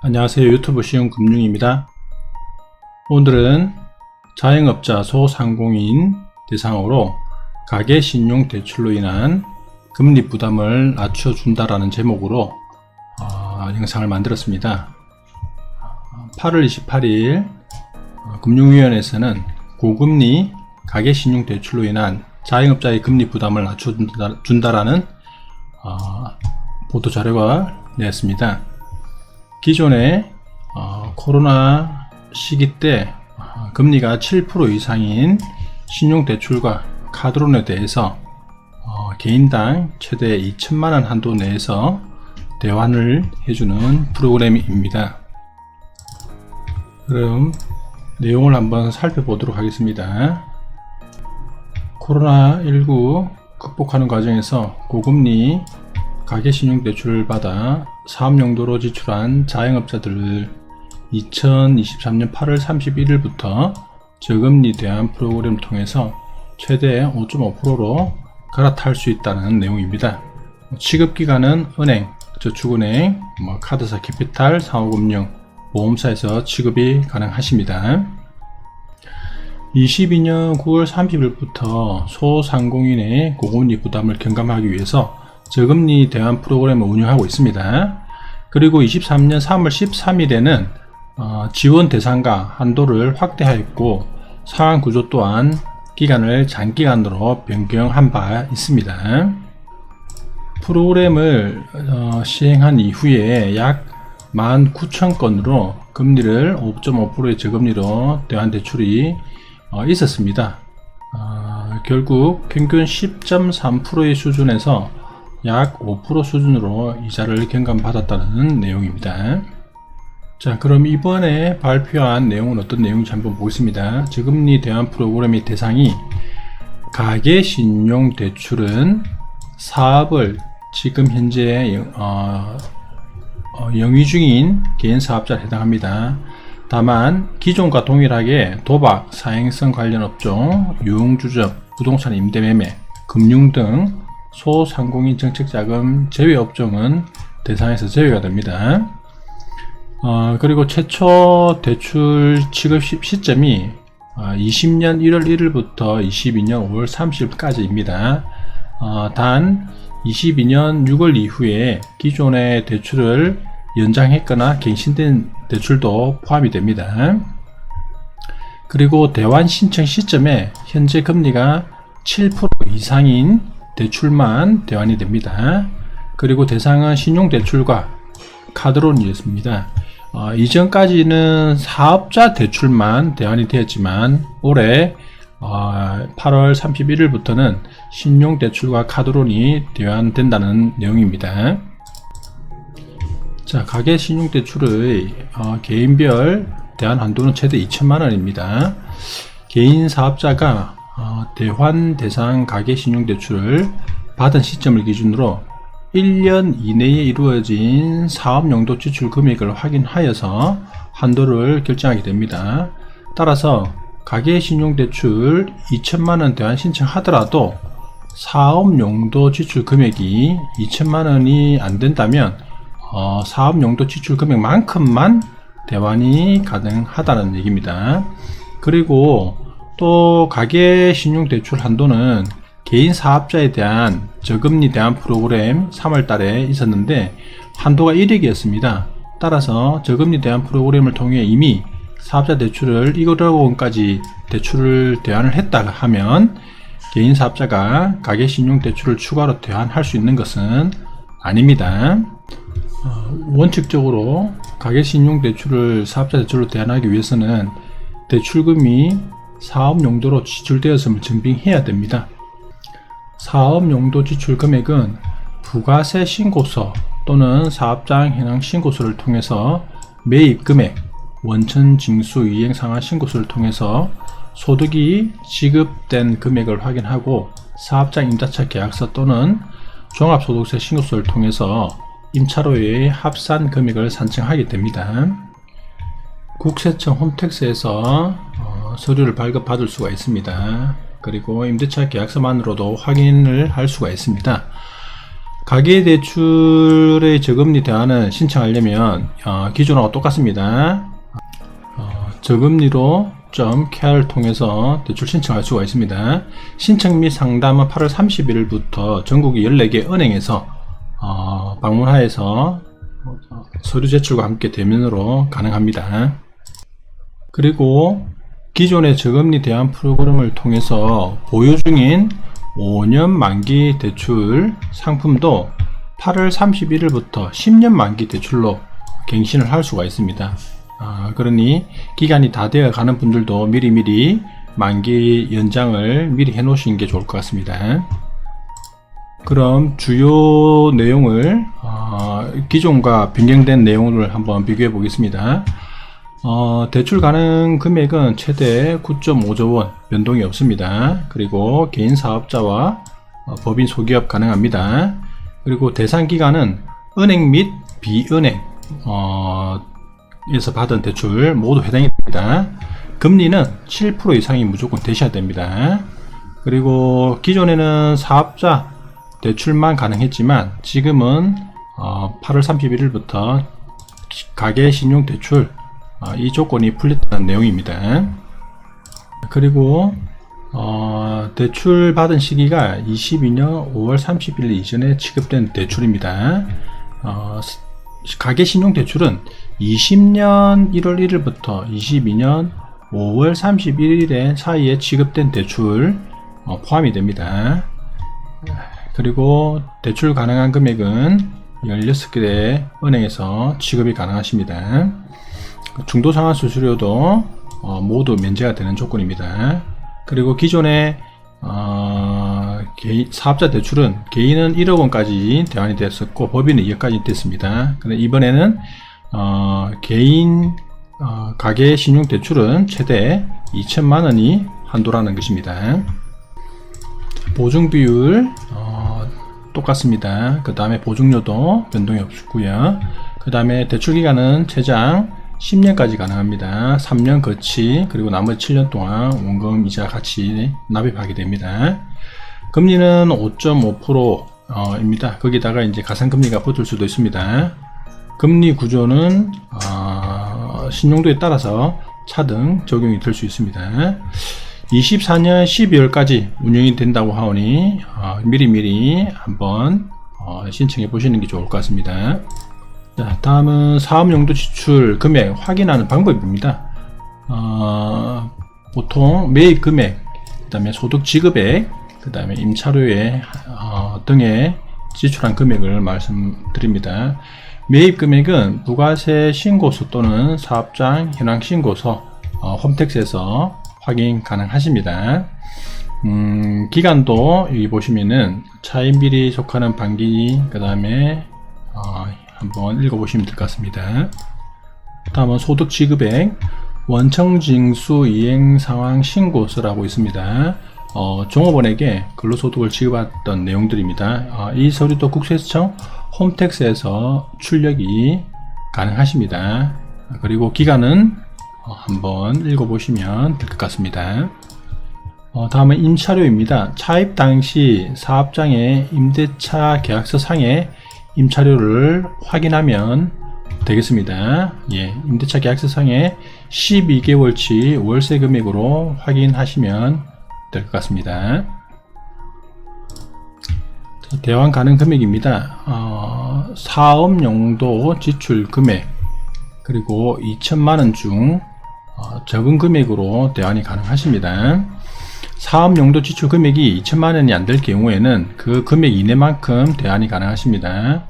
안녕하세요. 유튜브 쉬운 금융입니다. 오늘은 자영업자 소상공인 대상으로 가계신용대출로 인한 금리 부담을 낮춰준다라는 제목으로 영상을 만들었습니다. 8월 28일 금융위원회에서는 고금리 가계신용대출로 인한 자영업자의 금리 부담을 낮춰준다라는 보도자료가 내었습니다. 기존에 코로나 시기 때 금리가 7% 이상인 신용대출과 카드론에 대해서 개인당 최대 2천만원 한도 내에서 대환을 해주는 프로그램입니다. 그럼 내용을 한번 살펴보도록 하겠습니다. 코로나19 극복하는 과정에서 고금리 가계신용대출을 받아 사업용도로 지출한 자영업자들을 2023년 8월 31일부터 저금리 대안 프로그램을 통해서 최대 5.5%로 갈아탈 수 있다는 내용입니다. 취급기관은 은행, 저축은행, 카드사, 캐피탈, 상호금융, 보험사에서 취급이 가능하십니다. 22년 9월 30일부터 소상공인의 고금리 부담을 경감하기 위해서 저금리 대안 프로그램을 운영하고 있습니다. 그리고 23년 3월 13일에는 지원 대상과 한도를 확대하였고 상환 구조 또한 기간을 장기간으로 변경한 바 있습니다. 프로그램을 시행한 이후에 약 19,000건으로 금리를 5.5%의 저금리로 대환 대출이 있었습니다. 결국 평균 10.3%의 수준에서 약 5% 수준으로 이자를 경감받았다는 내용입니다. 자, 그럼 이번에 발표한 내용은 어떤 내용인지 한번 보겠습니다. 저금리 대안 프로그램의 대상이 가계신용대출은 사업을 지금 현재 영위 중인 개인사업자에 해당합니다. 다만 기존과 동일하게 도박, 사행성 관련 업종, 유흥주점, 부동산 임대매매, 금융 등 소상공인 정책자금 제외 업종은 대상에서 제외가 됩니다. 그리고 최초 대출 취급 시점이 20년 1월 1일부터 22년 5월 30일까지입니다. 단 22년 6월 이후에 기존의 대출을 연장했거나 갱신된 대출도 포함이 됩니다. 그리고 대환 신청 시점에 현재 금리가 7% 이상인 대출만 대환이 됩니다. 그리고 대상은 신용대출과 카드론이었습니다. 이전까지는 사업자 대출만 대환이 되었지만 올해 8월 31일부터는 신용대출과 카드론이 대환된다는 내용입니다. 자, 가계신용대출의 개인별 대환 한도는 최대 2천만원입니다. 개인 사업자가 대환 대상 가계신용대출을 받은 시점을 기준으로 1년 이내에 이루어진 사업용도 지출 금액을 확인하여서 한도를 결정하게 됩니다. 따라서 가계신용대출 2천만원 대환 신청하더라도 사업용도 지출 금액이 2천만원이 안된다면 사업용도 지출 금액만큼만 대환이 가능하다는 얘기입니다. 그리고 또 가계신용대출 한도는 개인 사업자에 대한 저금리 대안 프로그램 3월달에 있었는데 한도가 1억이었습니다. 따라서 저금리 대안 프로그램을 통해 이미 사업자 대출을 1억 원까지 대출을 대환을 했다 하면 개인 사업자가 가계신용대출을 추가로 대환할 수 있는 것은 아닙니다. 원칙적으로 가계신용대출을 사업자 대출로 대환하기 위해서는 대출금이 사업용도로 지출되었음을 증빙해야 됩니다. 사업용도 지출 금액은 부가세 신고서 또는 사업장 현황 신고서를 통해서 매입금액, 원천징수 이행상환 신고서를 통해서 소득이 지급된 금액을 확인하고 사업장 임차차 계약서 또는 종합소득세 신고서를 통해서 임차료의 합산 금액을 산정하게 됩니다. 국세청 홈택스에서 서류를 발급받을 수가 있습니다. 그리고 임대차 계약서만으로도 확인을 할 수가 있습니다. 가계대출의 저금리 대안은 신청하려면 기존하고 똑같습니다. 저금리로 .kr을 통해서 대출 신청할 수가 있습니다. 신청 및 상담은 8월 30일부터 전국의 14개 은행에서 방문하여서 서류 제출과 함께 대면으로 가능합니다. 그리고 기존의 저금리 대안 프로그램을 통해서 보유 중인 5년 만기 대출 상품도 8월 31일부터 10년 만기 대출로 갱신을 할 수가 있습니다. 그러니 기간이 다 되어 가는 분들도 미리미리 만기 연장을 미리 해 놓으시는 게 좋을 것 같습니다. 그럼 주요 내용을 기존과 변경된 내용을 한번 비교해 보겠습니다. 대출 가능 금액은 최대 9.5조 원 변동이 없습니다. 그리고 개인 사업자와 법인 소기업 가능합니다. 그리고 대상 기간은 은행 및 비은행 에서 받은 대출 모두 해당이 됩니다. 금리는 7% 이상이 무조건 되셔야 됩니다. 그리고 기존에는 사업자 대출만 가능했지만 지금은 8월 31일부터 가계신용대출 이 조건이 풀렸다는 내용입니다. 그리고 대출 받은 시기가 22년 5월 30일 이전에 취급된 대출입니다. 가계신용대출은 20년 1월 1일부터 22년 5월 31일 사이에 취급된 대출 포함이 됩니다. 그리고 대출 가능한 금액은 16개 은행에서 취급이 가능하십니다. 중도상환 수수료도 모두 면제가 되는 조건입니다. 그리고 기존에 사업자 대출은 개인은 1억 원까지 대환이 됐었고 법인은 2억까지 됐습니다. 그런데 이번에는 개인 가계 신용 대출은 최대 2천만 원이 한도라는 것입니다. 보증 비율 똑같습니다. 그 다음에 보증료도 변동이 없고요. 그 다음에 대출 기간은 최장 10년까지 가능합니다. 3년 거치 그리고 나머지 7년 동안 원금 이자 같이 납입하게 됩니다. 금리는 5.5%입니다. 거기다가 이제 가산금리가 붙을 수도 있습니다. 금리 구조는 신용도에 따라서 차등 적용이 될 수 있습니다. 24년 12월까지 운영이 된다고 하오니 미리미리 한번 신청해 보시는 게 좋을 것 같습니다. 자, 다음은 사업용도 지출 금액 확인하는 방법입니다. 보통 매입 금액, 그 다음에 소득 지급액, 그 다음에 임차료에 등에 지출한 금액을 말씀드립니다. 매입 금액은 부가세 신고서 또는 사업장 현황 신고서 홈택스에서 확인 가능하십니다. 기간도 여기 보시면은 차인비리 속하는 반기, 그 다음에 한번 읽어보시면 될 것 같습니다. 다음은 소득 지급액, 원청징수 이행 상황 신고서라고 있습니다. 종업원에게 근로소득을 지급했던 내용들입니다. 이 서류도 국세청 홈택스에서 출력이 가능하십니다. 그리고 기간은 한번 읽어보시면 될 것 같습니다. 다음은 임차료입니다. 차입 당시 사업장의 임대차 계약서 상에 임차료를 확인하면 되겠습니다. 임대차 계약서 상에 12개월치 월세 금액으로 확인하시면 될 것 같습니다. 대환 가능 금액입니다. 사업용도 지출 금액 그리고 2천만원 중 적은 금액으로 대환이 가능하십니다. 사업용도 지출 금액이 2천만원이 안 될 경우에는 그 금액 이내만큼 대환이 가능하십니다.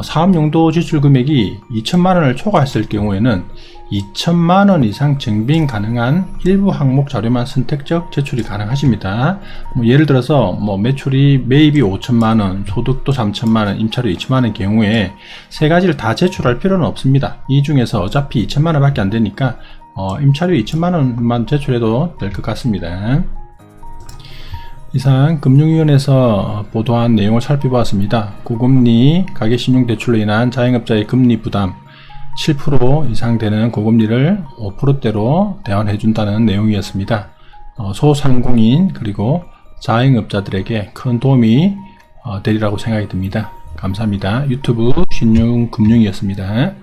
사업용도 지출 금액이 2천만원을 초과했을 경우에는 2천만원 이상 증빙 가능한 일부 항목 자료만 선택적 제출이 가능하십니다. 예를 들어서 매입이 5천만원, 소득도 3천만원, 임차료 2천만원 경우에 세 가지를 다 제출할 필요는 없습니다. 이 중에서 어차피 2천만원 밖에 안 되니까 임차료 2천만원만 제출해도 될 것 같습니다. 이상 금융위원회에서 보도한 내용을 살펴보았습니다. 고금리 가계신용대출로 인한 자영업자의 금리 부담 7% 이상 되는 고금리를 5%대로 대환해준다는 내용이었습니다. 소상공인 그리고 자영업자들에게 큰 도움이 되리라고 생각이 듭니다. 감사합니다. 유튜브 신용금융이었습니다.